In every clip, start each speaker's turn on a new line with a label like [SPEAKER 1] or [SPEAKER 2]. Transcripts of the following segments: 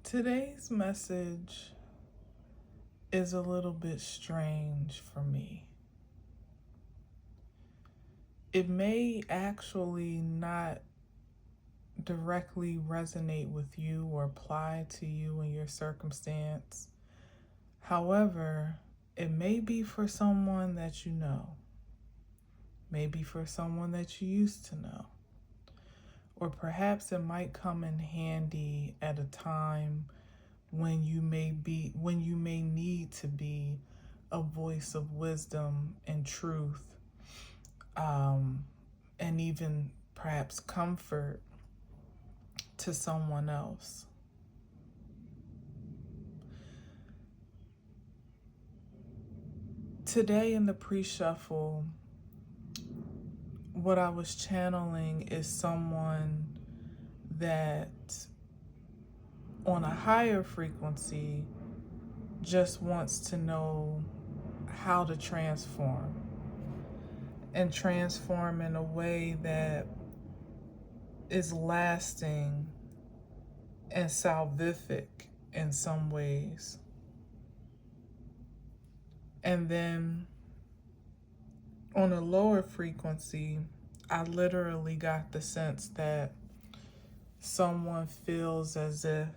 [SPEAKER 1] Today's message is a little bit strange for me. It may actually not directly resonate with you or apply to you and your circumstance. However, it may be for someone that you know, maybe for someone that you used to know, or perhaps it might come in handy at a time when you may need to be a voice of wisdom and truth, and even perhaps comfort to someone else. Today in the pre-shuffle, what I was channeling is someone that on a higher frequency just wants to know how to transform and transform in a way that is lasting and salvific in some ways. And then on a lower frequency, I literally got the sense that someone feels as if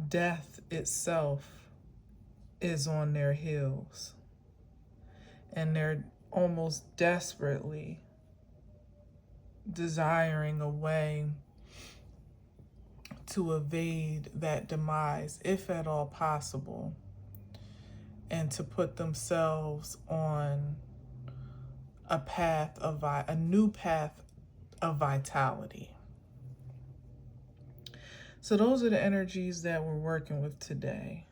[SPEAKER 1] death itself is on their heels, and they're almost desperately desiring a way to evade that demise, if at all possible, and to put themselves on a new path of vitality. So those are the energies that we're working with today.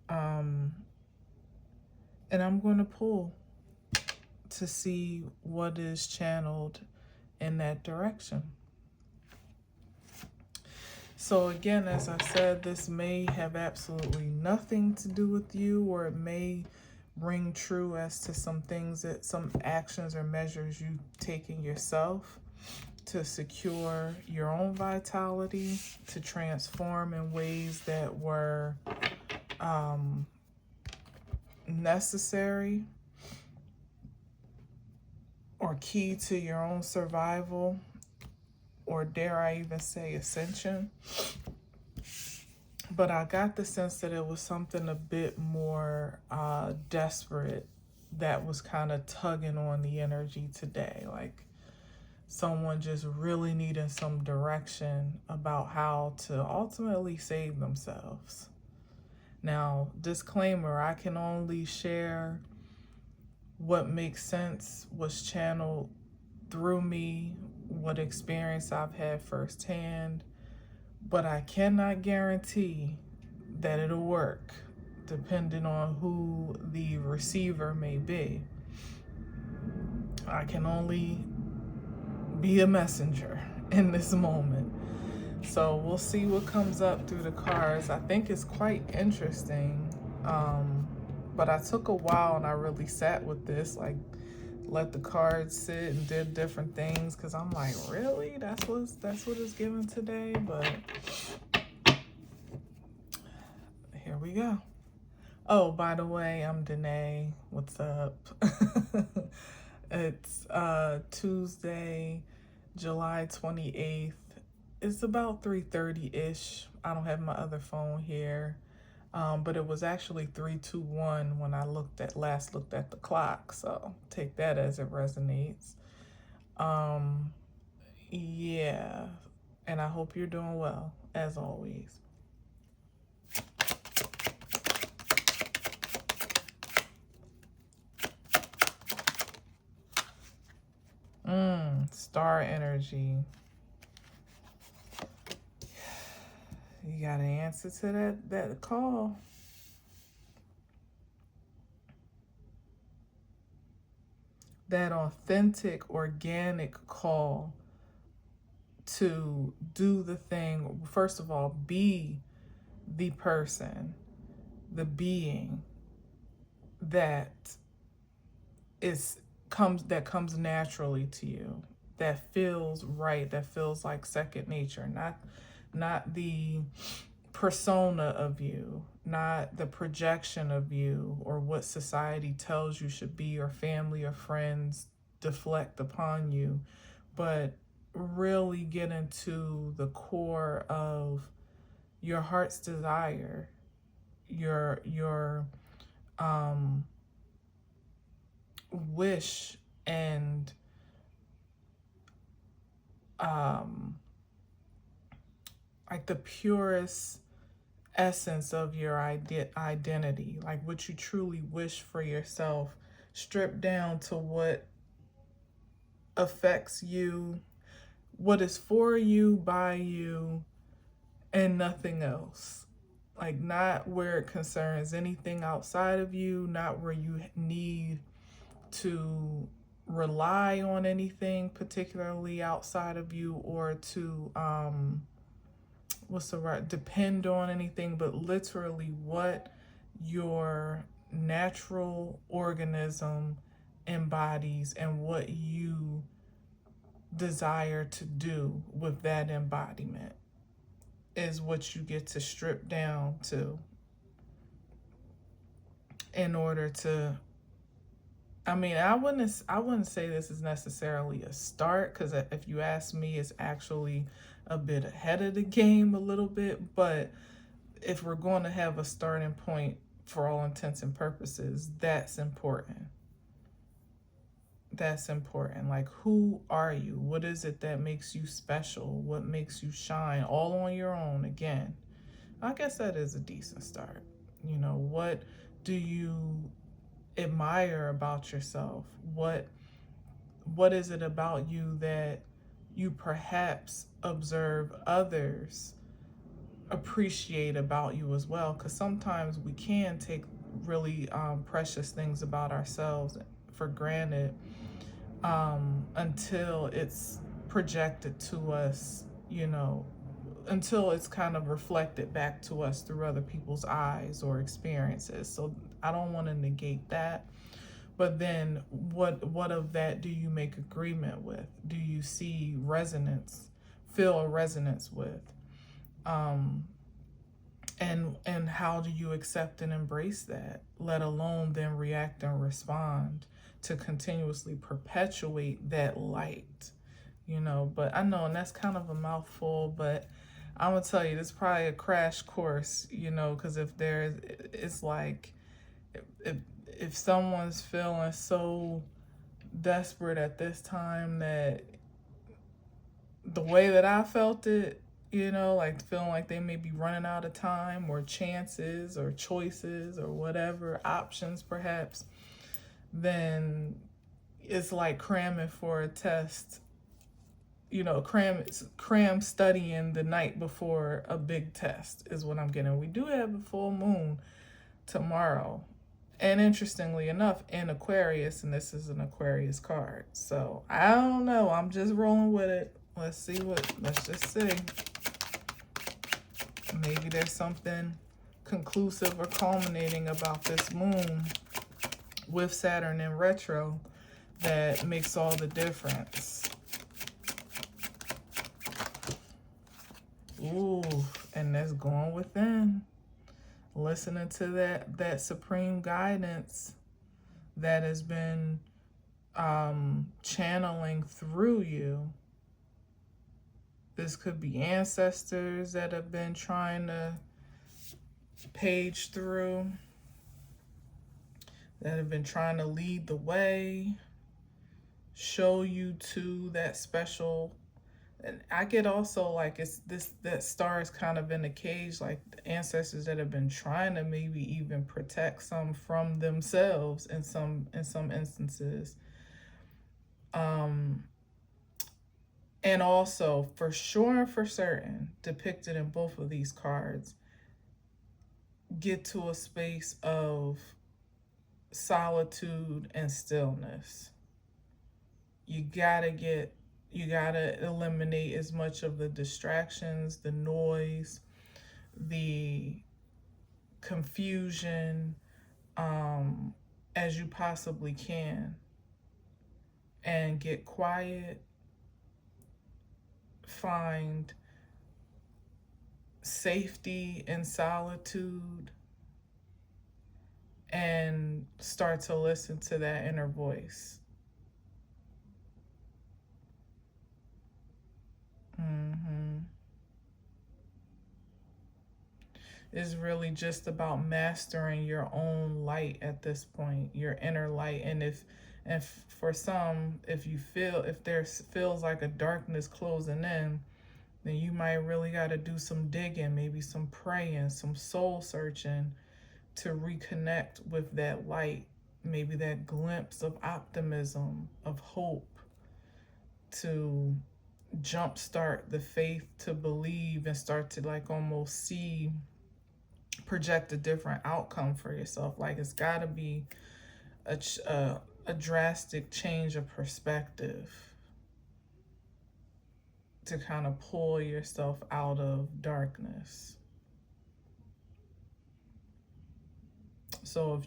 [SPEAKER 1] And I'm going to pull to see what is channeled in that direction. So again, as I said, this may have absolutely nothing to do with you, or it may ring true as to some actions or measures you taking yourself to secure your own vitality, to transform in ways that were necessary or key to your own survival, or dare I even say ascension. But I got the sense that it was something a bit more desperate that was kind of tugging on the energy today. Like someone just really needing some direction about how to ultimately save themselves. Now, disclaimer, I can only share what makes sense, what's channeled through me, what experience I've had firsthand, but I cannot guarantee that it'll work depending on who the receiver may be. I can only be a messenger in this moment. So we'll see what comes up through the cards. I think it's quite interesting. But I took a while and I really sat with this, like let the cards sit and did different things, because I'm like, really? That's what it's given today? But here we go. Oh, by the way, I'm Danae. What's up? It's Tuesday, July 28th. It's about 3:30-ish. I don't have my other phone here. But it was actually 3:21 when I last looked at the clock. So take that as it resonates. Yeah. And I hope you're doing well, as always. Star energy. You got an answer to that call. That authentic, organic call to do the thing. First of all, be the person, the being that comes naturally to you, that feels right, that feels like second nature, not the persona of you, not the projection of you or what society tells you should be or family or friends deflect upon you, but really get into the core of your heart's desire, your wish, and like the purest essence of your identity, like what you truly wish for yourself, stripped down to what affects you, what is for you, by you, and nothing else. Like, not where it concerns anything outside of you, not where you need to rely on anything particularly outside of you, or to depend on anything, but literally what your natural organism embodies and what you desire to do with that embodiment is what you get to strip down to in order to, I mean, I wouldn't say this is necessarily a start, because if you ask me, it's actually a bit ahead of the game a little bit. But if we're going to have a starting point for all intents and purposes, that's important. That's important. Like, who are you? What is it that makes you special? What makes you shine all on your own? Again, I guess that is a decent start. You know, what do you admire about yourself? What is it about you that you perhaps observe others appreciate about you as well? Because sometimes we can take really precious things about ourselves for granted until it's projected to us, you know, until it's kind of reflected back to us through other people's eyes or experiences. So I don't want to negate that. But then what of that do you make agreement with? Do you see resonance, feel a resonance with? And how do you accept and embrace that, let alone then react and respond to continuously perpetuate that light, you know? But I know, and that's kind of a mouthful, but I'm gonna tell you, this is probably a crash course, you know, because it's like, if someone's feeling so desperate at this time, that the way that I felt it, you know, like feeling like they may be running out of time or chances or choices or whatever, options perhaps, then it's like cramming for a test, you know, cram studying the night before a big test is what I'm getting. We do have a full moon tomorrow, and interestingly enough, in Aquarius, and this is an Aquarius card. So I don't know, I'm just rolling with it. Let's just see. Maybe there's something conclusive or culminating about this moon with Saturn in retro that makes all the difference. Ooh, and that's going within. Listening to that supreme guidance that has been channeling through you. This could be ancestors that have been trying to page through, that have been trying to lead the way, show you to that special. And I get also like, it's this, that star is kind of in a cage, like the ancestors that have been trying to maybe even protect some from themselves in some instances. And also, for sure and for certain, depicted in both of these cards, get to a space of solitude and stillness. You gotta eliminate as much of the distractions, the noise, the confusion as you possibly can, and get quiet. Find safety and solitude, and start to listen to that inner voice. Mm-hmm. It's really just about mastering your own light at this point, your inner light. And if for some, if you feel, if there feels like a darkness closing in, then you might really got to do some digging, maybe some praying, some soul searching to reconnect with that light, maybe that glimpse of optimism, of hope, to jumpstart the faith to believe and start to like almost see, project a different outcome for yourself. Like it's got to be a drastic change of perspective to kind of pull yourself out of darkness. So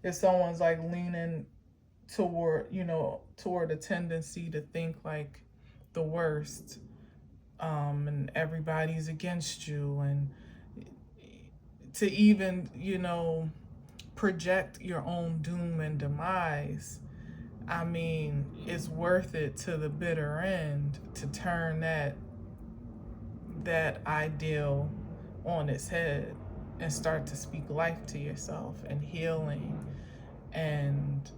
[SPEAKER 1] if someone's like leaning toward a tendency to think like the worst, and everybody's against you, and to even, project your own doom and demise, I mean, it's worth it to the bitter end to turn that ideal on its head and start to speak life to yourself and healing and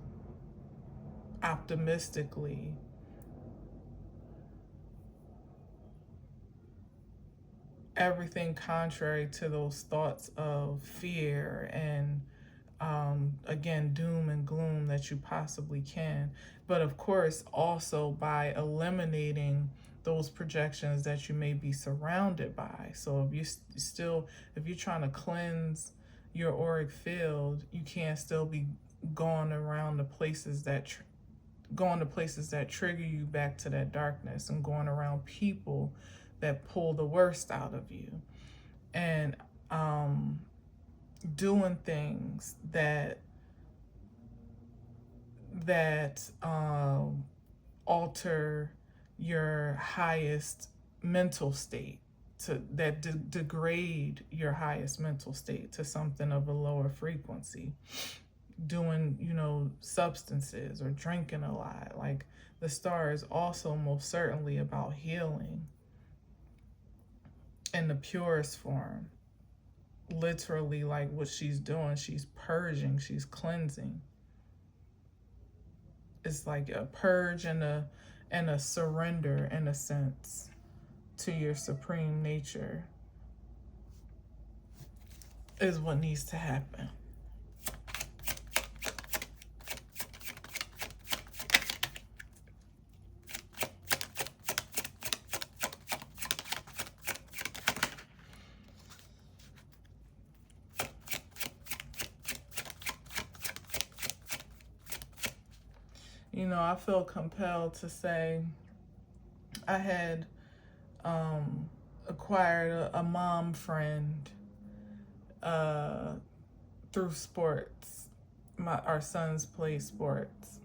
[SPEAKER 1] optimistically. Everything contrary to those thoughts of fear and again, doom and gloom that you possibly can. But of course, also by eliminating those projections that you may be surrounded by. So if you're trying to cleanse your auric field, you can't still be going around the places that going to places that trigger you back to that darkness, and going around people that pull the worst out of you, and doing things that alter your highest mental state, that degrade your highest mental state to something of a lower frequency. Doing, substances or drinking a lot. Like the star is also most certainly about healing in the purest form. Literally, like what she's doing, she's purging, she's cleansing. It's like a purge and a surrender, in a sense, to your supreme nature is what needs to happen. I feel compelled to say I had acquired a mom friend through sports. Our sons play sports.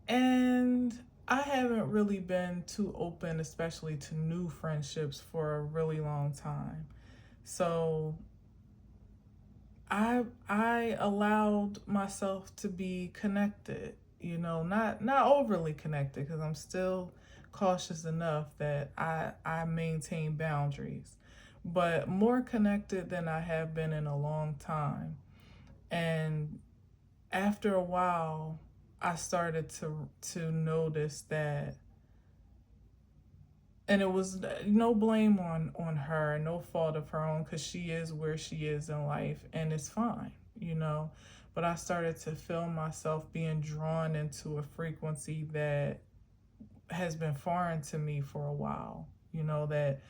[SPEAKER 1] And I haven't really been too open, especially to new friendships, for a really long time. So I allowed myself to be connected, not overly connected, because I'm still cautious enough that I maintain boundaries, but more connected than I have been in a long time. And after a while, I started to notice that, and it was no blame on her, no fault of her own, because she is where she is in life, and it's fine, but I started to feel myself being drawn into a frequency that has been foreign to me for a while, that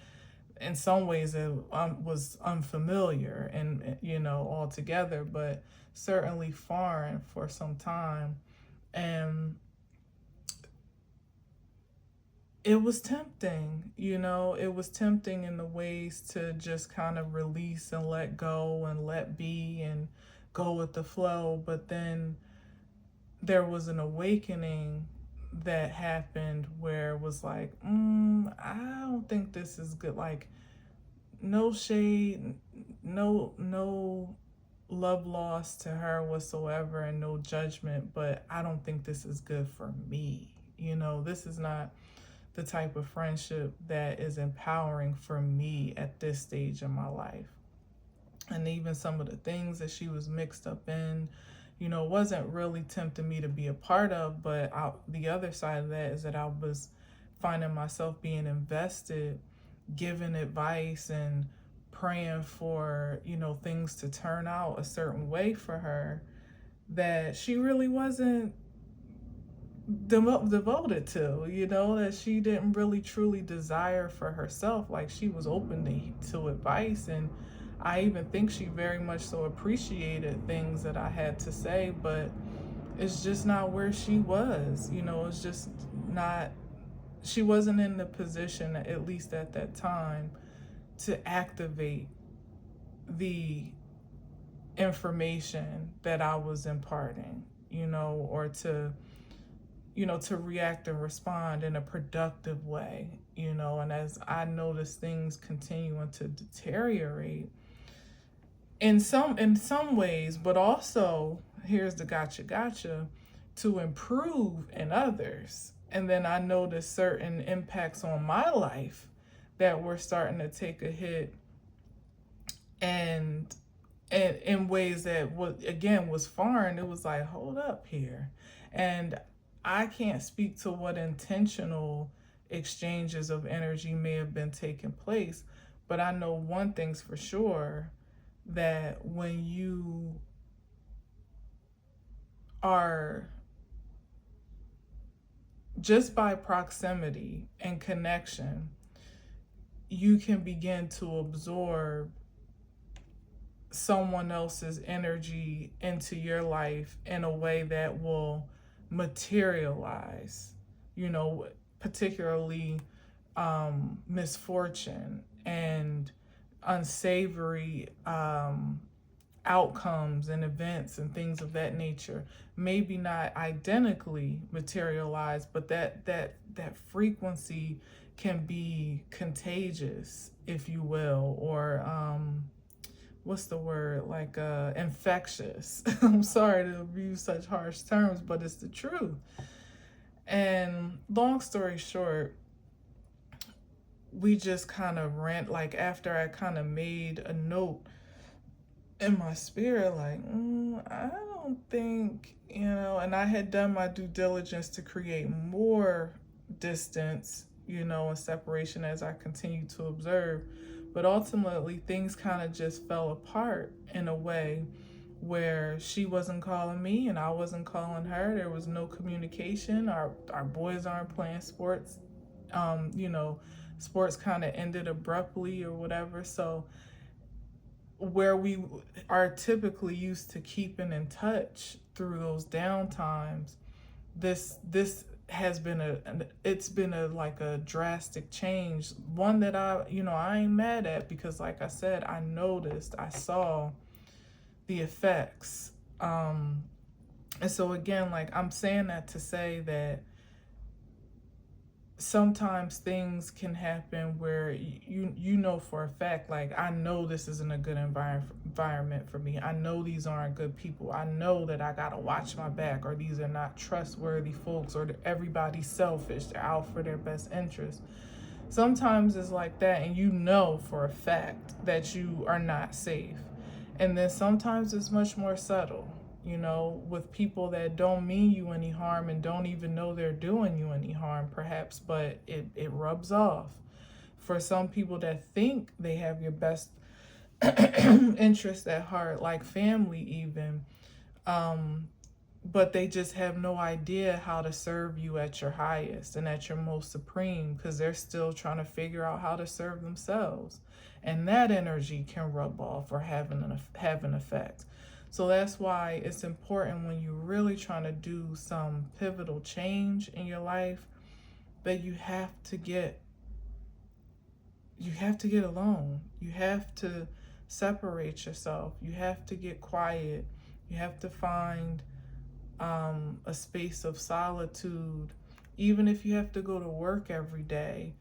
[SPEAKER 1] in some ways it was unfamiliar and altogether, but certainly foreign for some time. And it was tempting, it was tempting in the ways to just kind of release and let go and let be and go with the flow. But then there was an awakening that happened where it was like, I don't think this is good. Like, no shade, no love lost to her whatsoever, and no judgment, but I don't think this is good for me. This is not the type of friendship that is empowering for me at this stage in my life. And even some of the things that she was mixed up in, wasn't really tempting me to be a part of. But the other side of that is that I was finding myself being invested, giving advice and praying for, things to turn out a certain way for her that she really wasn't devoted to, that she didn't really truly desire for herself. Like, she was open to advice, and I even think she very much so appreciated things that I had to say, but it's just not where she was. It's just not, she wasn't in the position, at least at that time, to activate the information that I was imparting, or to react and respond in a productive way, and as I noticed things continuing to deteriorate in some ways, but also, here's the gotcha, to improve in others. And then I noticed certain impacts on my life that were starting to take a hit, and in ways that was foreign. It was like, hold up here. And I can't speak to what intentional exchanges of energy may have been taking place, but I know one thing's for sure, that when you are, just by proximity and connection, you can begin to absorb someone else's energy into your life in a way that will materialize, particularly misfortune and unsavory outcomes and events and things of that nature. Maybe not identically materialized, but that frequency can be contagious, if you will, or what's the word, like infectious. I'm sorry to use such harsh terms, but it's the truth. And long story short, we just kind of like, after I kind of made a note in my spirit, like, I don't think, and I had done my due diligence to create more distance, and separation as I continued to observe. But ultimately, things kind of just fell apart in a way where she wasn't calling me and I wasn't calling her. There was no communication. Our boys aren't playing sports. Sports kind of ended abruptly or whatever. So where we are typically used to keeping in touch through those down times, this has been like a drastic change, one that I ain't mad at, because like I said, I saw the effects. And so again, like, I'm saying that to say that sometimes things can happen where you know for a fact, like, I know this isn't a good environment for me. I know these aren't good people. I know that I gotta watch my back, or these are not trustworthy folks, or everybody's selfish. They're out for their best interest. Sometimes it's like that, and for a fact that you are not safe. And then sometimes it's much more subtle, with people that don't mean you any harm and don't even know they're doing you any harm, perhaps, but it rubs off. For some people that think they have your best interest at heart, like family even, but they just have no idea how to serve you at your highest and at your most supreme, because they're still trying to figure out how to serve themselves. And that energy can rub off or have an effect. So that's why it's important, when you're really trying to do some pivotal change in your life, that you have to get alone. You have to separate yourself. You have to get quiet. You have to find a space of solitude. Even if you have to go to work every day,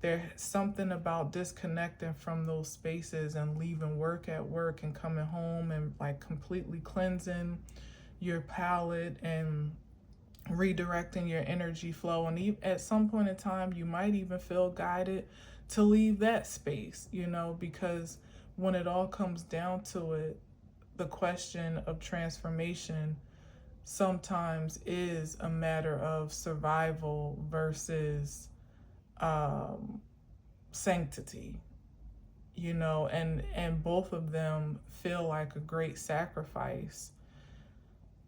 [SPEAKER 1] There's something about disconnecting from those spaces and leaving work at work and coming home and like completely cleansing your palette and redirecting your energy flow. And at some point in time, you might even feel guided to leave that space, you know, because when it all comes down to it, the question of transformation sometimes is a matter of survival versus sanctity, you know, and both of them feel like a great sacrifice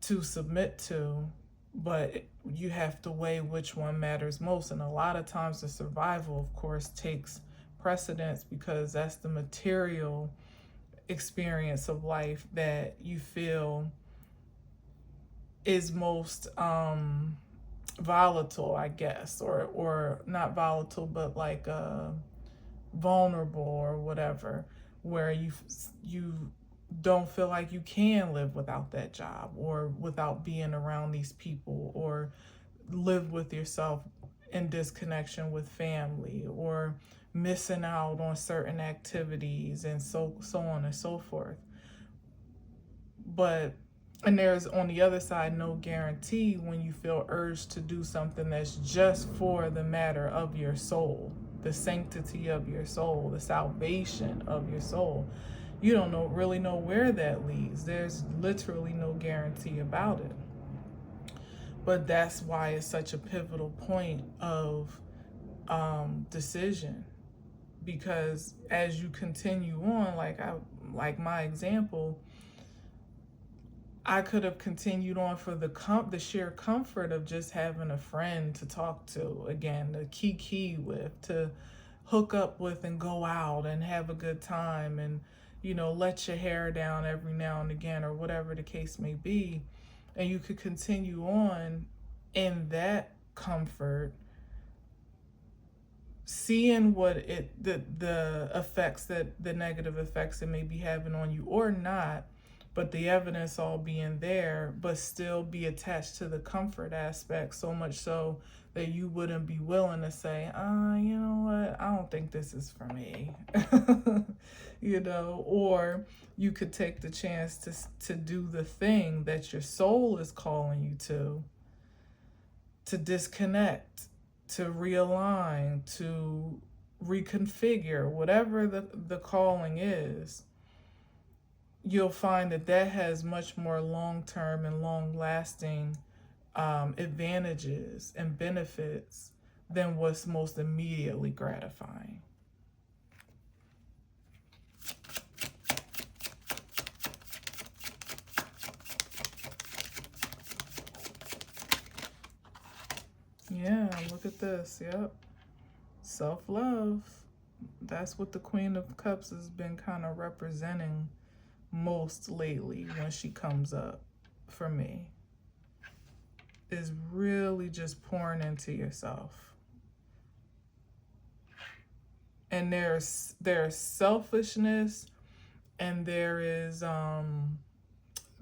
[SPEAKER 1] to submit to, but you have to weigh which one matters most. And a lot of times the survival, of course, takes precedence because that's the material experience of life that you feel is most volatile, I guess, or not volatile, but like vulnerable or whatever, where you don't feel like you can live without that job or without being around these people, or live with yourself in disconnection with family, or missing out on certain activities, and so on and so forth. And there's, on the other side, no guarantee when you feel urged to do something that's just for the matter of your soul, the sanctity of your soul, the salvation of your soul. You don't really know where that leads. There's literally no guarantee about it. But that's why it's such a pivotal point of decision. Because as you continue on, like my example, I could have continued on for the sheer comfort of just having a friend to talk to again, to kiki with, to hook up with and go out and have a good time and, you know, let your hair down every now and again, or whatever the case may be. And you could continue on in that comfort, seeing what the effects, that the negative effects it may be having on you or not, but the evidence all being there, but still be attached to the comfort aspect, so much so that you wouldn't be willing to say, you know what, I don't think this is for me. You know, or you could take the chance to do the thing that your soul is calling you to disconnect, to realign, to reconfigure, whatever the calling is. You'll find that has much more long-term and long-lasting advantages and benefits than what's most immediately gratifying. Yeah, look at this. Yep. Self-love. That's what the Queen of Cups has been kind of representing most lately when she comes up for me, is really just pouring into yourself. And there's selfishness, and there is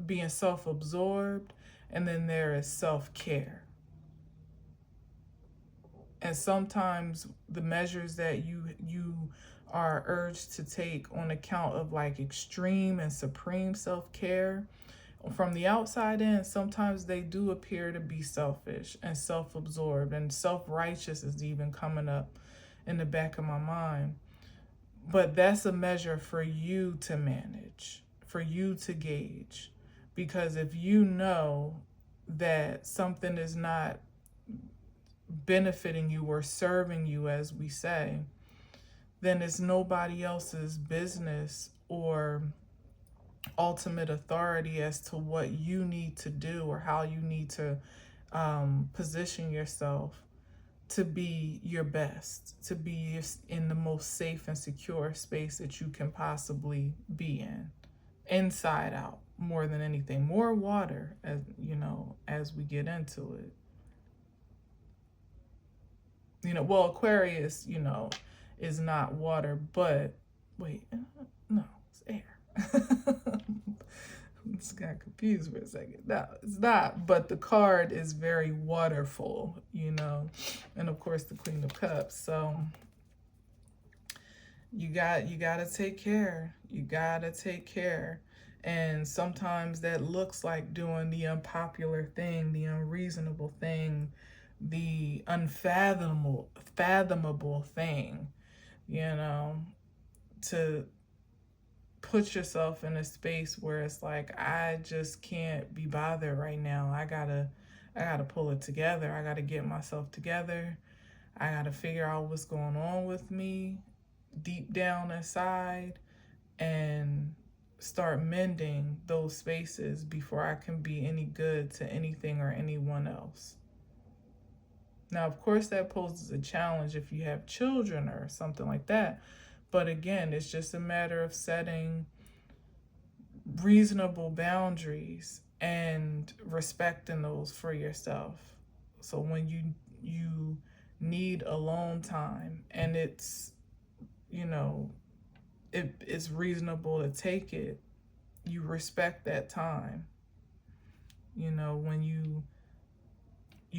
[SPEAKER 1] being self-absorbed, and then there is self-care. And sometimes the measures that you are urged to take on account of like extreme and supreme self-care, from the outside in, sometimes they do appear to be selfish and self-absorbed, and self-righteous is even coming up in the back of my mind. But that's a measure for you to manage, for you to gauge. Because if you know that something is not benefiting you or serving you, as we say, then it's nobody else's business or ultimate authority as to what you need to do or how you need to position yourself to be your best, to be in the most safe and secure space that you can possibly be in, inside out, more than anything. More water, as you know, as we get into it. You know, well, Aquarius, you know, is not water, but wait, no, it's air. Just got confused for a second. No, it's not, but the card is very waterful, you know, and of course the Queen of Cups. So You gotta take care. You gotta take care. And sometimes that looks like doing the unpopular thing, the unreasonable thing, the fathomable thing, you know, to put yourself in a space where it's like, I just can't be bothered right now. I gotta pull it together. I gotta get myself together. I gotta figure out what's going on with me deep down inside and start mending those spaces before I can be any good to anything or anyone else. Now, of course, that poses a challenge if you have children or something like that. But again, it's just a matter of setting reasonable boundaries and respecting those for yourself. So when you need alone time and it's, you know, it's reasonable to take it, you respect that time. You know, when you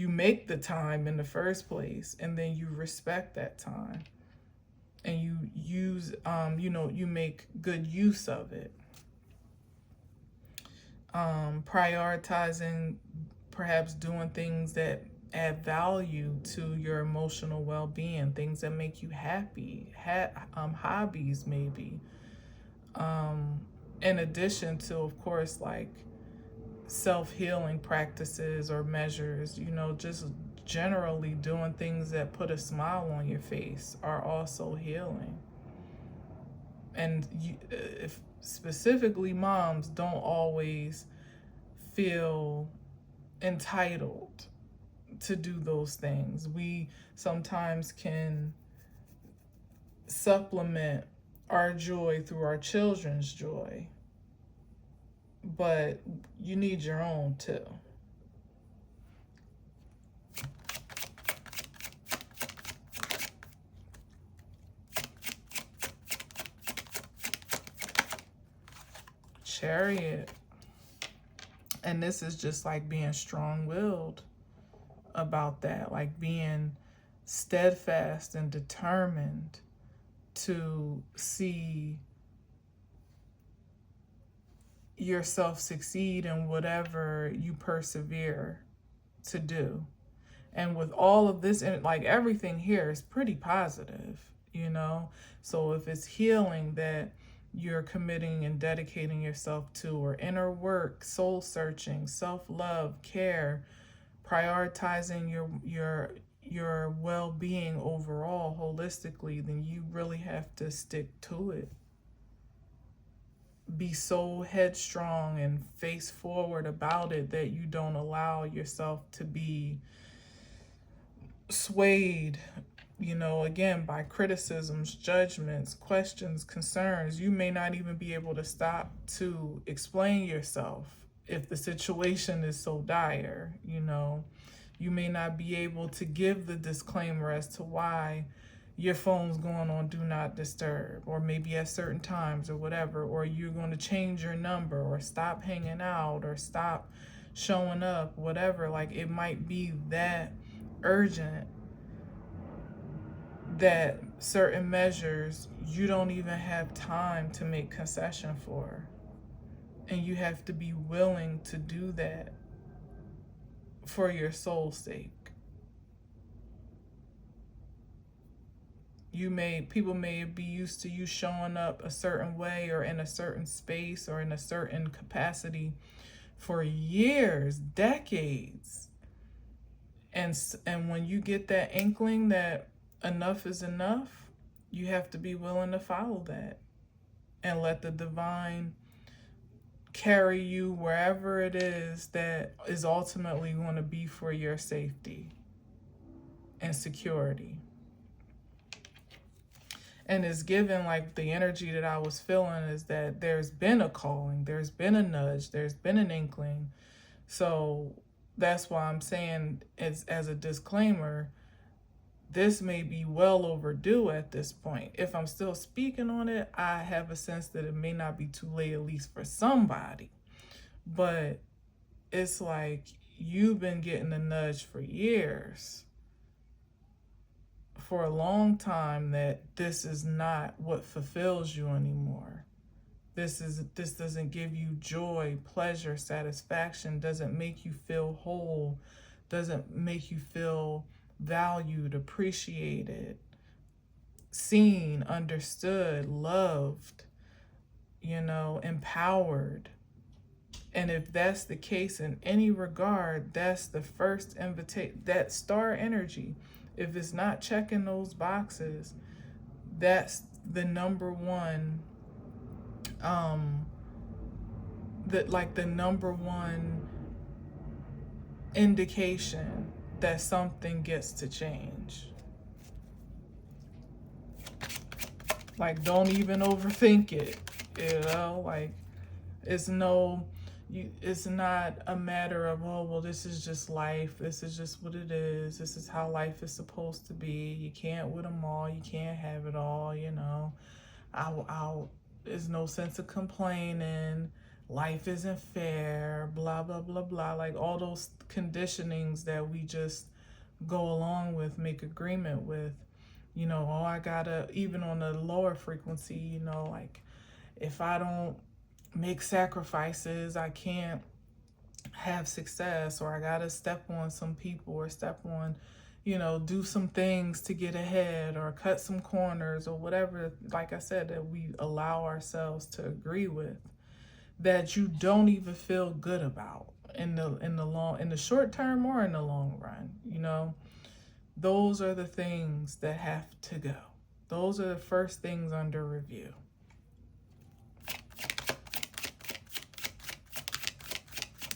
[SPEAKER 1] make the time in the first place and then you respect that time and you use you make good use of it. Prioritizing, perhaps doing things that add value to your emotional well-being, things that make you happy, hobbies maybe, in addition to, of course, like self-healing practices or measures, just generally doing things that put a smile on your face are also healing. And if specifically moms don't always feel entitled to do those things. We sometimes can supplement our joy through our children's joy, but you need your own too. Chariot. And this is just like being strong-willed about that, like being steadfast and determined to see yourself succeed in whatever you persevere to do. And with all of this, and like everything here is pretty positive, So if it's healing that you're committing and dedicating yourself to, or inner work, soul searching, self-love, care, prioritizing your well-being overall holistically, then you really have to stick to it. Be so headstrong and face forward about it that you don't allow yourself to be swayed, again, by criticisms, judgments, questions, concerns. You may not even be able to stop to explain yourself if the situation is so dire. You may not be able to give the disclaimer as to why your phone's going on do not disturb, or maybe at certain times or whatever, or you're going to change your number or stop hanging out or stop showing up, whatever. Like, it might be that urgent that certain measures you don't even have time to make concession for. And you have to be willing to do that for your soul's sake. People may be used to you showing up a certain way or in a certain space or in a certain capacity for years, decades. And when you get that inkling that enough is enough, you have to be willing to follow that and let the divine carry you wherever it is that is ultimately going to be for your safety and security. And it's given, like, the energy that I was feeling is that there's been a calling, there's been a nudge, there's been an inkling. So that's why I'm saying, as a disclaimer, this may be well overdue at this point. If I'm still speaking on it, I have a sense that it may not be too late, at least for somebody. But it's like you've been getting a nudge for years for a long time that this is not what fulfills you anymore. This doesn't give you joy, pleasure, satisfaction, doesn't make you feel whole, doesn't make you feel valued, appreciated, seen, understood, loved, empowered. And if that's the case in any regard, that's the first invitation, that star energy. If it's not checking those boxes, that's the number one, the number one indication that something gets to change. Like, don't even overthink it, like, it's not a matter of, oh, well, this is just life. This is just what it is. This is how life is supposed to be. You can't win them all. You can't have it all, there's no sense of complaining. Life isn't fair, blah, blah, blah, blah. Like all those conditionings that we just go along with, make agreement with, I gotta, even on a lower frequency, like if I don't make sacrifices, I can't have success, or I gotta step on some people, or step on, do some things to get ahead, or cut some corners, or whatever, like I said, that we allow ourselves to agree with, that you don't even feel good about in the short term or in the long run. Those are the things that have to go. Those are the first things under review.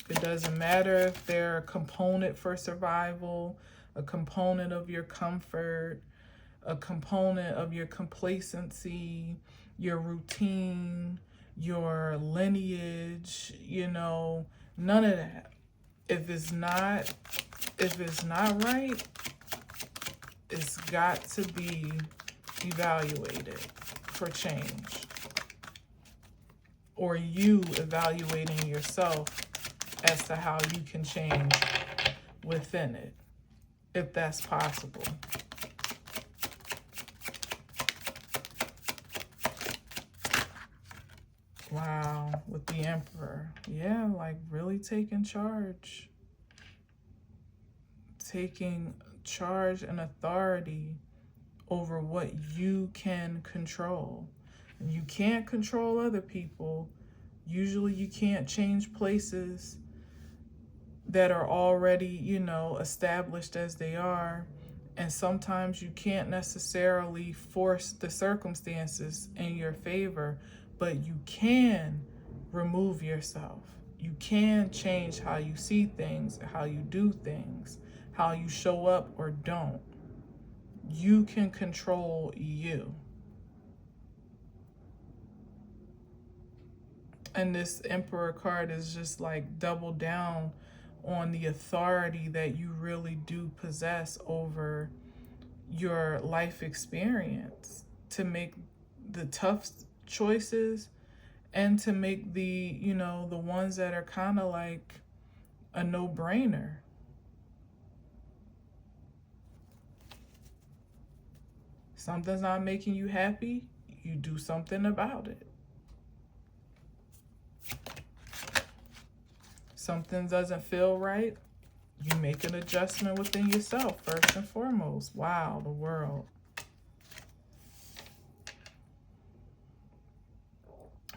[SPEAKER 1] It doesn't matter if they're a component for survival, a component of your comfort, a component of your complacency, your routine, your lineage, none of that. If it's not right, it's got to be evaluated for change. Or you evaluating yourself as to how you can change within it, if that's possible. Wow, with the Emperor. Yeah, like really taking charge. Taking charge and authority over what you can control. And you can't control other people. Usually you can't change places that are already, established as they are. And sometimes you can't necessarily force the circumstances in your favor, but you can remove yourself. You can change how you see things, how you do things, how you show up or don't. You can control you. And this Emperor card is just like double down on the authority that you really do possess over your life experience, to make the tough choices and to make the ones that are kind of like a no-brainer. Something's not making you happy, you do something about it. Something doesn't feel right, you make an adjustment within yourself, first and foremost. Wow, the world.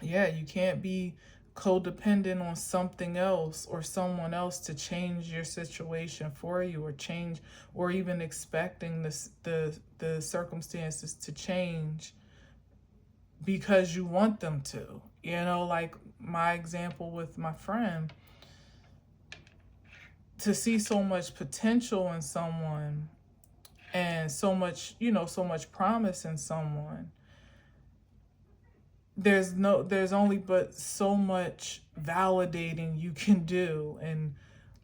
[SPEAKER 1] Yeah, you can't be codependent on something else or someone else to change your situation for you, or change, or even expecting the circumstances to change because you want them to. Like my example with my friend, to see so much potential in someone and so much promise in someone, there's only but so much validating you can do, and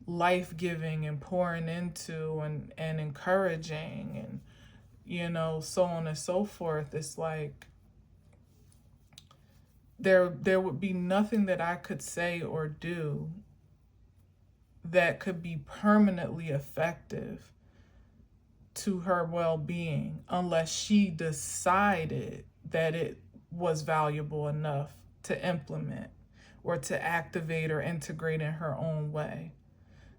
[SPEAKER 1] life-giving and pouring into and encouraging, and so on and so forth. It's like there would be nothing that I could say or do that could be permanently effective to her well-being unless she decided that it was valuable enough to implement or to activate or integrate in her own way,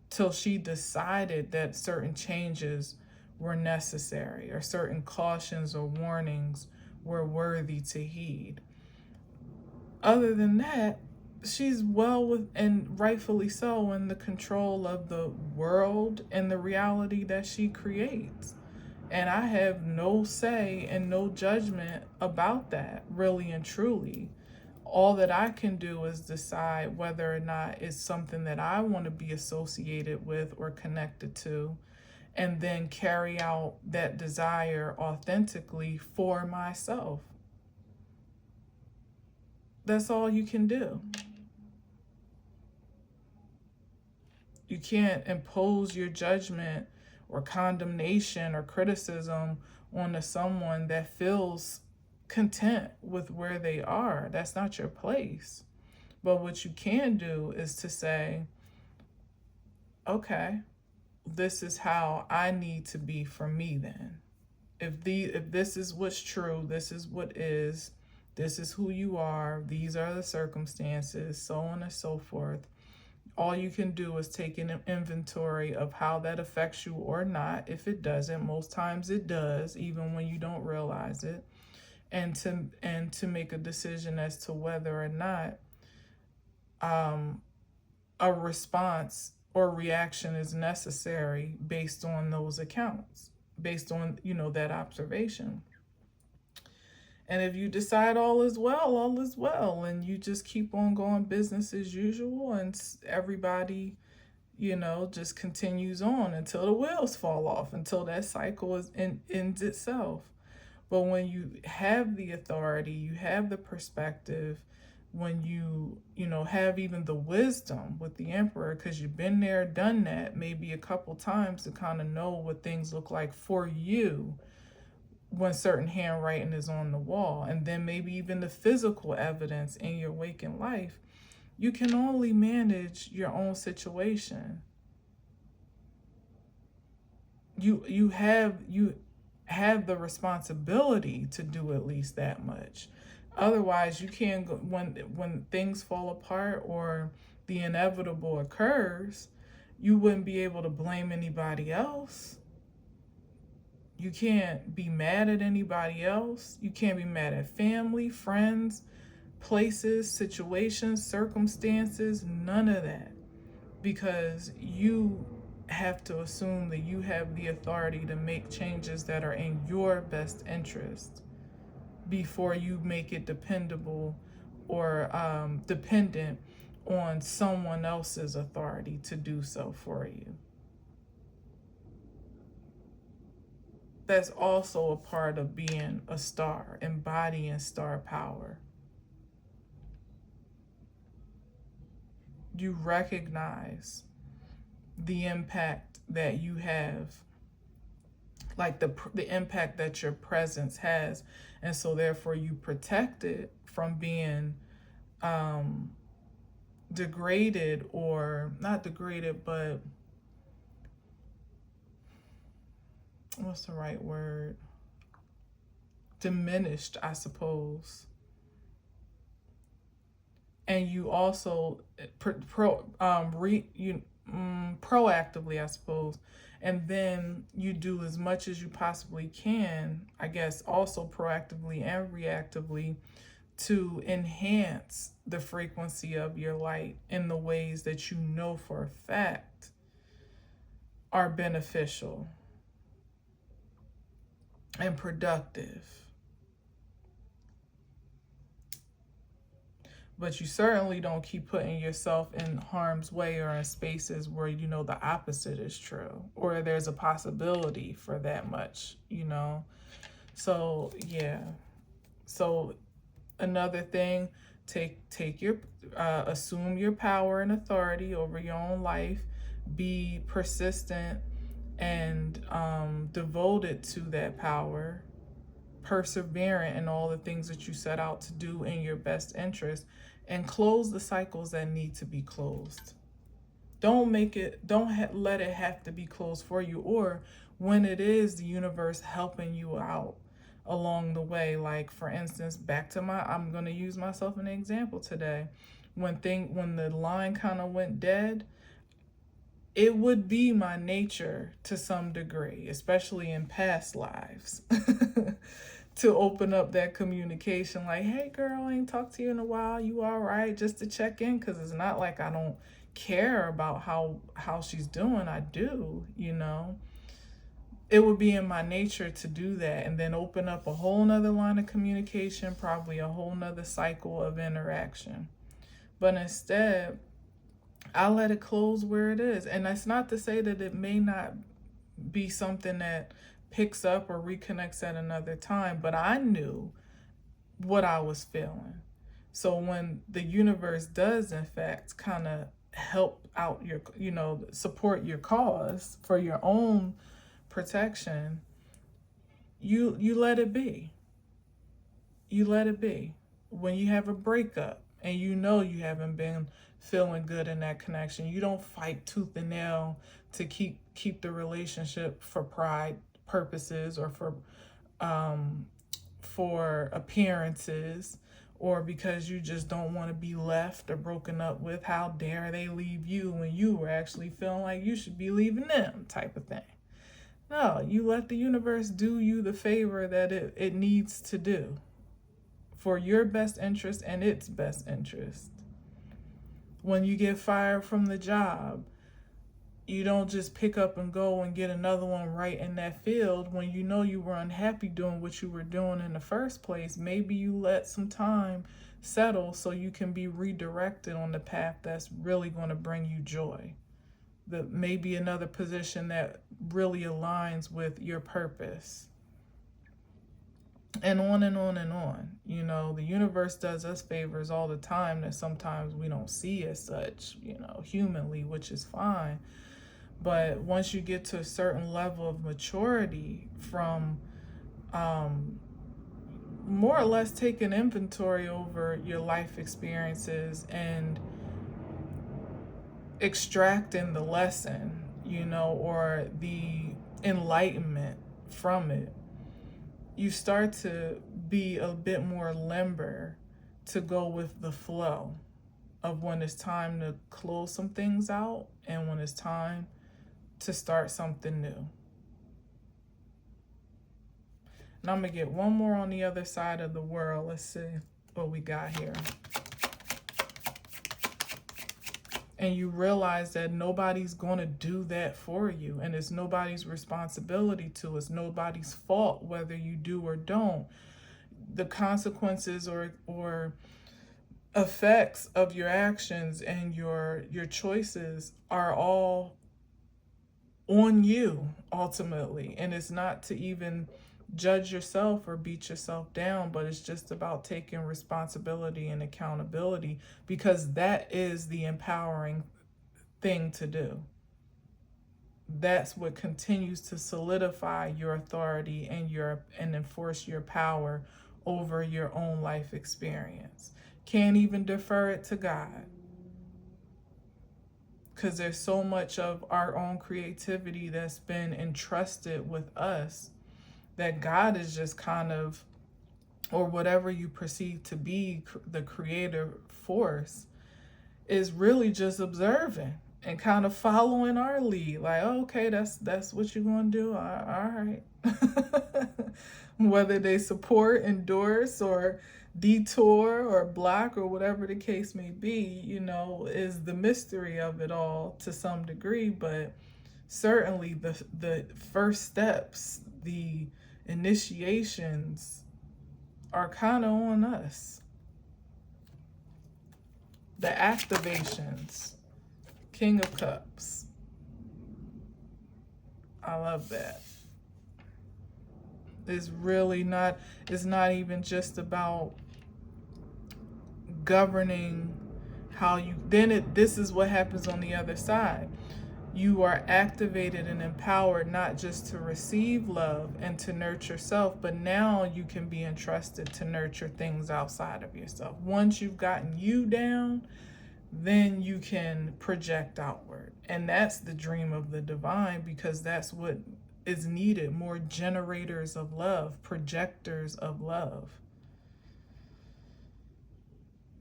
[SPEAKER 1] till she decided that certain changes were necessary or certain cautions or warnings were worthy to heed. Other than that, she's well with, and rightfully so, in the control of the world and the reality that she creates. And I have no say and no judgment about that, really and truly. All that I can do is decide whether or not it's something that I want to be associated with or connected to, and then carry out that desire authentically for myself. That's all you can do. You can't impose your judgment or condemnation or criticism onto someone that feels content with where they are. That's not your place. But what you can do is to say, okay, this is how I need to be for me then. If this is what's true, this is what is, this is who you are, these are the circumstances, so on and so forth. All you can do is take an inventory of how that affects you or not. If it doesn't, most times it does, even when you don't realize it, and to make a decision as to whether or not a response or reaction is necessary based on those accounts, based on, that observation. And if you decide all is well, and you just keep on going business as usual, and everybody, just continues on until the wheels fall off, until that cycle ends itself. But when you have the authority, you have the perspective, when you have even the wisdom with the emperor, because you've been there, done that maybe a couple times, to kind of know what things look like for you when certain handwriting is on the wall, and then maybe even the physical evidence in your waking life, you can only manage your own situation. You have the responsibility to do at least that much. Otherwise, you can't go, when things fall apart or the inevitable occurs, you wouldn't be able to blame anybody else. You can't be mad at anybody else. You can't be mad at family, friends, places, situations, circumstances, none of that. Because you have to assume that you have the authority to make changes that are in your best interest before you make it dependable or dependent on someone else's authority to do so for you. That's also a part of being a star, embodying star power. You recognize the impact that you have, like the impact that your presence has, and so therefore you protect it from being degraded, or not degraded, but what's the right word? Diminished, I suppose. And you also proactively, I suppose, and then you do as much as you possibly can, I guess, also proactively and reactively, to enhance the frequency of your light in the ways that you know for a fact are beneficial and productive. But you certainly don't keep putting yourself in harm's way or in spaces where you know the opposite is true, or there's a possibility for that much, So yeah. So another thing, take your assume your power and authority over your own life. Be persistent and devoted to that power, perseverant in all the things that you set out to do in your best interest, and close the cycles that need to be closed. Don't let it have to be closed for you, or when it is the universe helping you out along the way. Like, for instance, back to I'm going to use myself as an example today. When the line kind of went dead, it would be my nature to some degree, especially in past lives, to open up that communication. Like, hey girl, I ain't talked to you in a while, you all right? Just to check in, because it's not like I don't care about how she's doing. I do, you know. It would be in my nature to do that, and then open up a whole nother line of communication, probably a whole nother cycle of interaction. But instead, I let it close where it is. And that's not to say that it may not be something that picks up or reconnects at another time, but I knew what I was feeling. So when the universe does, in fact, kind of help out your, support your cause for your own protection, you let it be. You let it be. When you have a breakup and you haven't been feeling good in that connection, you don't fight tooth and nail to keep the relationship for pride purposes or for appearances, or because you just don't want to be left or broken up with. How dare they leave you when you were actually feeling like you should be leaving them, type of thing. No, you let the universe do you the favor that it needs to do for your best interest and its best interest. When you get fired from the job, you don't just pick up and go and get another one right in that field when you know you were unhappy doing what you were doing in the first place. Maybe you let some time settle so you can be redirected on the path that's really going to bring you joy. Maybe another position that really aligns with your purpose. And on and on and on. The universe does us favors all the time that sometimes we don't see as such, humanly, which is fine. But once you get to a certain level of maturity from more or less taking inventory over your life experiences and extracting the lesson, or the enlightenment from it, you start to be a bit more limber to go with the flow of when it's time to close some things out and when it's time to start something new. And I'm going to get one more on the other side of the world. Let's see what we got here. And you realize that nobody's going to do that for you. And it's nobody's responsibility to. It's nobody's fault whether you do or don't. The consequences or effects of your actions and your choices are all on you ultimately. And it's not to even judge yourself or beat yourself down, but it's just about taking responsibility and accountability, because that is the empowering thing to do. That's what continues to solidify your authority and enforce your power over your own life experience. Can't even defer it to God, because there's so much of our own creativity that's been entrusted with us that God is just kind of, or whatever you perceive to be the creator force, is really just observing and kind of following our lead. Like, oh, okay, that's what you're going to do. All right. Whether they support, endorse, or detour or block or whatever the case may be, is the mystery of it all to some degree. But certainly the first steps, the initiations, are kind of on us. The activations. King of Cups. I love that. It's not even just about governing how you, this is what happens on the other side. You are activated and empowered not just to receive love and to nurture self, but now you can be entrusted to nurture things outside of yourself. Once you've gotten you down, then you can project outward. And that's the dream of the divine, because that's what is needed, more generators of love, projectors of love.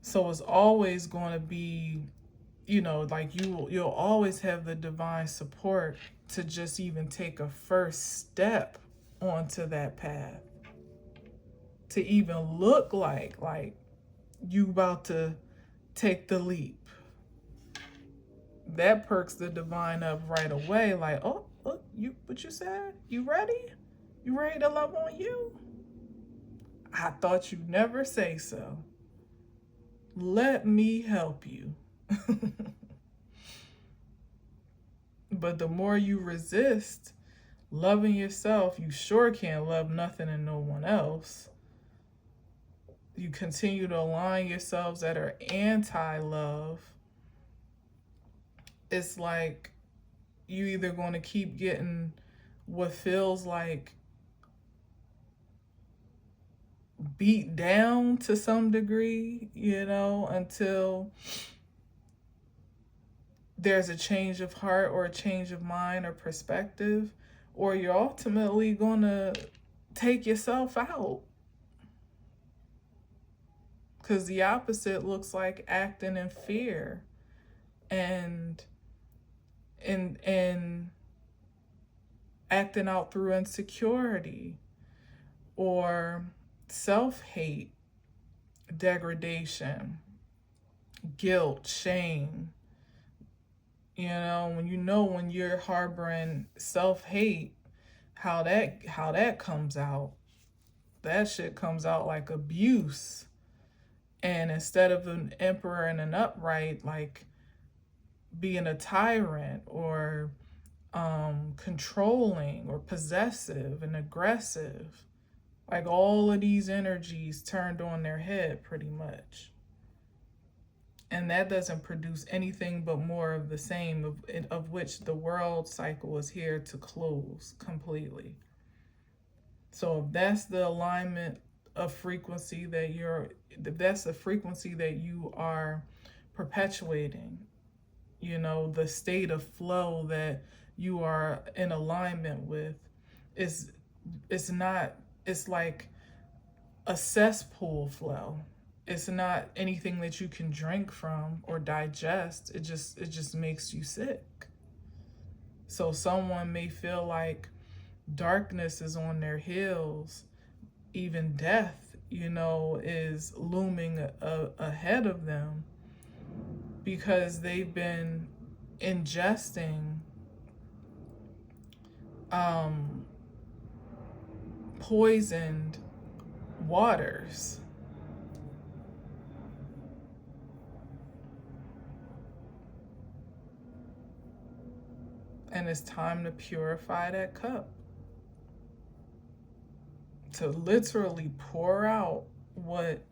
[SPEAKER 1] So it's always going to be, like you'll always have the divine support to just even take a first step onto that path, to even look like you about to take the leap. That perks the divine up right away. Like, oh, look, what you said? You ready? You ready to love on you? I thought you'd never say so. Let me help you. But the more you resist loving yourself, you sure can't love nothing and no one else. You continue to align yourselves that are anti-love. It's like you either going to keep getting what feels like beat down to some degree, until there's a change of heart or a change of mind or perspective, or you're ultimately going to take yourself out. Because the opposite looks like acting in fear and acting out through insecurity or self-hate, degradation, guilt, shame. When you're harboring self-hate, how that comes out. That shit comes out like abuse. And instead of an emperor and an upright, like being a tyrant or controlling or possessive and aggressive, like all of these energies turned on their head pretty much. And that doesn't produce anything but more of the same, of which the world cycle is here to close completely. So if that's the alignment of frequency that's the frequency that you are perpetuating, the state of flow that you are in alignment with, it's like a cesspool flow. It's not anything that you can drink from or digest. It just makes you sick. So someone may feel like darkness is on their heels, even death, is looming ahead of them, because they've been ingesting poisoned waters. And it's time to purify that cup. To literally pour out what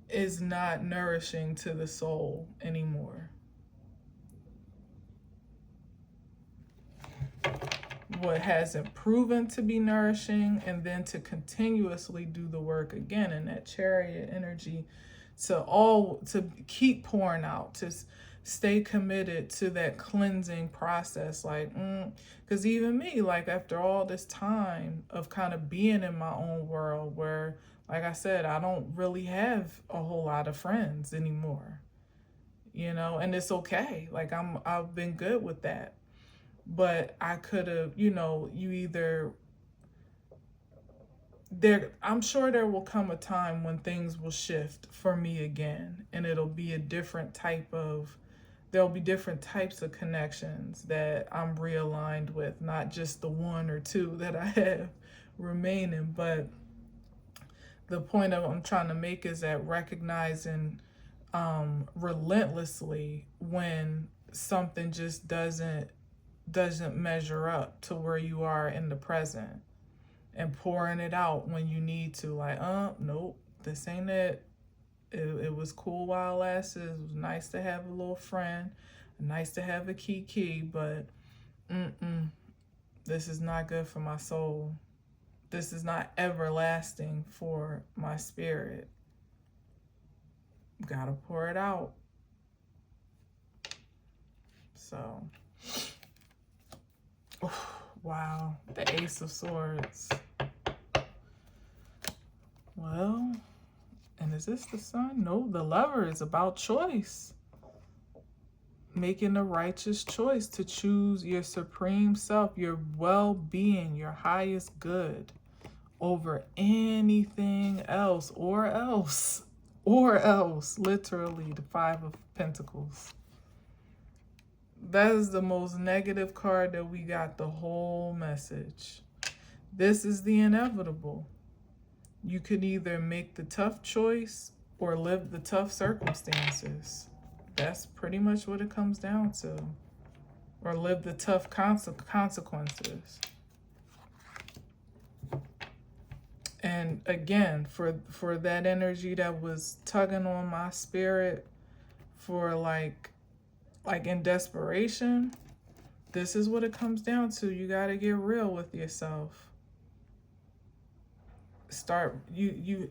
[SPEAKER 1] is not nourishing to the soul anymore. What hasn't proven to be nourishing, and then to continuously do the work again in that chariot energy, to keep pouring out, to stay committed to that cleansing process. Because even me, like after all this time of kind of being in my own world where, like I said, I don't really have a whole lot of friends anymore, and it's okay. Like I've been good with that. But I could have, I'm sure there will come a time when things will shift for me again, and it'll be there'll be different types of connections that I'm realigned with, not just the one or two that I have remaining. But the point I'm trying to make is that recognizing relentlessly when something just doesn't measure up to where you are in the present, and pouring it out when you need to, like, nope, this ain't it. It was cool while it lasted. It was nice to have a little friend, nice to have a kiki, but this is not good for my soul. This is not everlasting for my spirit. Gotta pour it out. So Wow, the Ace of Swords. Well, and is this the Sun? No, the Lover is about choice. Making a righteous choice to choose your supreme self, your well-being, your highest good over anything else, or else, literally the Five of Pentacles. That is the most negative card that we got the whole message. This is the inevitable. You could either make the tough choice or live the tough circumstances. That's pretty much what it comes down to. Or live the tough consequences. And again, for that energy that was tugging on my spirit for like in desperation, this is what it comes down to. You got to get real with yourself. You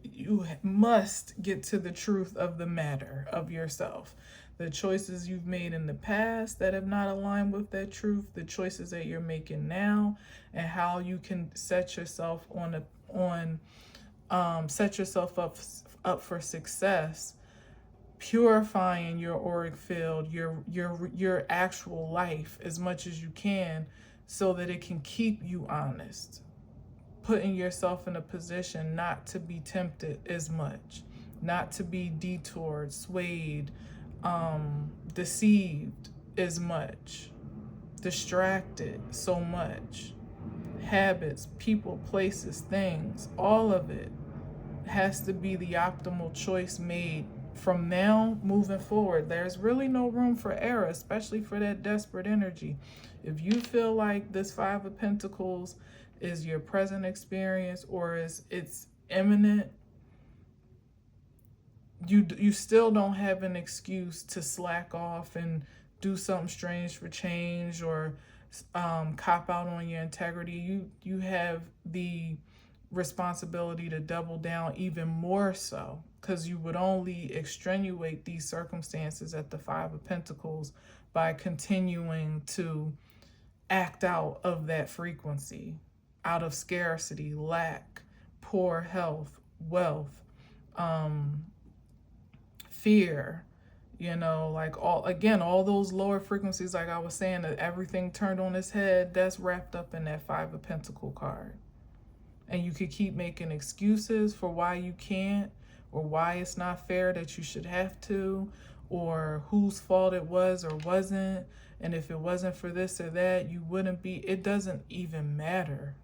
[SPEAKER 1] must get to the truth of the matter of yourself. The choices you've made in the past that have not aligned with that truth, the choices that you're making now, and how you can set yourself set yourself up for success, purifying your auric field, your actual life as much as you can, so that it can keep you honest. Putting yourself in a position not to be tempted as much, not to be detoured, swayed, deceived as much, distracted so much. Habits, people, places, things, all of it has to be the optimal choice made from now moving forward. There's really no room for error, especially for that desperate energy. If you feel like this Five of Pentacles is your present experience or it's imminent, you still don't have an excuse to slack off and do something strange for change or cop out on your integrity. You have the responsibility to double down even more so, because you would only extenuate these circumstances at the Five of Pentacles by continuing to act out of that frequency, out of scarcity, lack, poor health, wealth, fear, like all those lower frequencies, like I was saying, that everything turned on its head, that's wrapped up in that Five of Pentacles card. And you could keep making excuses for why you can't, or why it's not fair that you should have to, or whose fault it was or wasn't. And if it wasn't for this or that, you wouldn't be. It doesn't even matter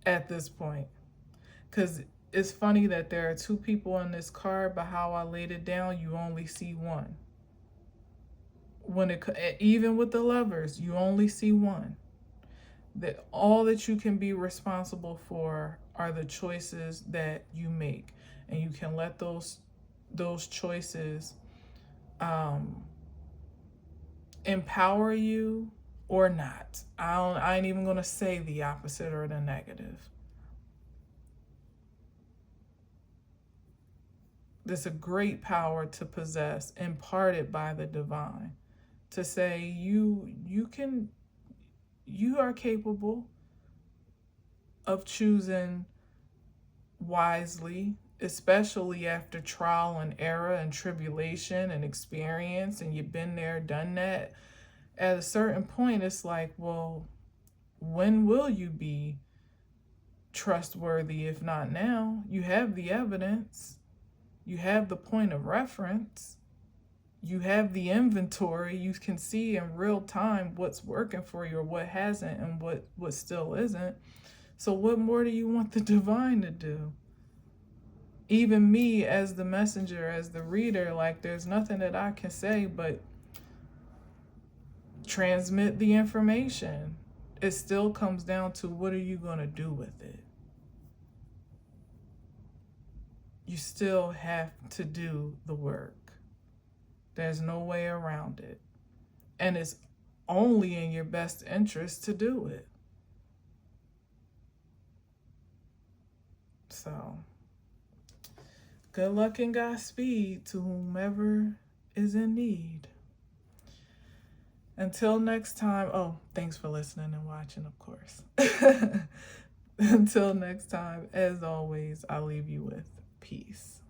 [SPEAKER 1] at this point. Because it's funny that there are two people in this card, but how I laid it down, you only see one. Even with the Lovers, you only see one. That all that you can be responsible for are the choices that you make, and you can let those choices empower you or not. I ain't even gonna say the opposite or the negative. There's a great power to possess, imparted by the divine, to say you are capable of choosing wisely, especially after trial and error and tribulation and experience, and you've been there, done that. At a certain point, it's like, well, when will you be trustworthy if not now? You have the evidence. You have the point of reference. You have the inventory. You can see in real time what's working for you or what hasn't, and what still isn't. So what more do you want the divine to do? Even me as the messenger, as the reader, like, there's nothing that I can say but transmit the information. It still comes down to, what are you going to do with it? You still have to do the work. There's no way around it. And it's only in your best interest to do it. So, good luck and Godspeed to whomever is in need. Until next time. Oh, thanks for listening and watching, of course. Until next time, as always, I'll leave you with peace.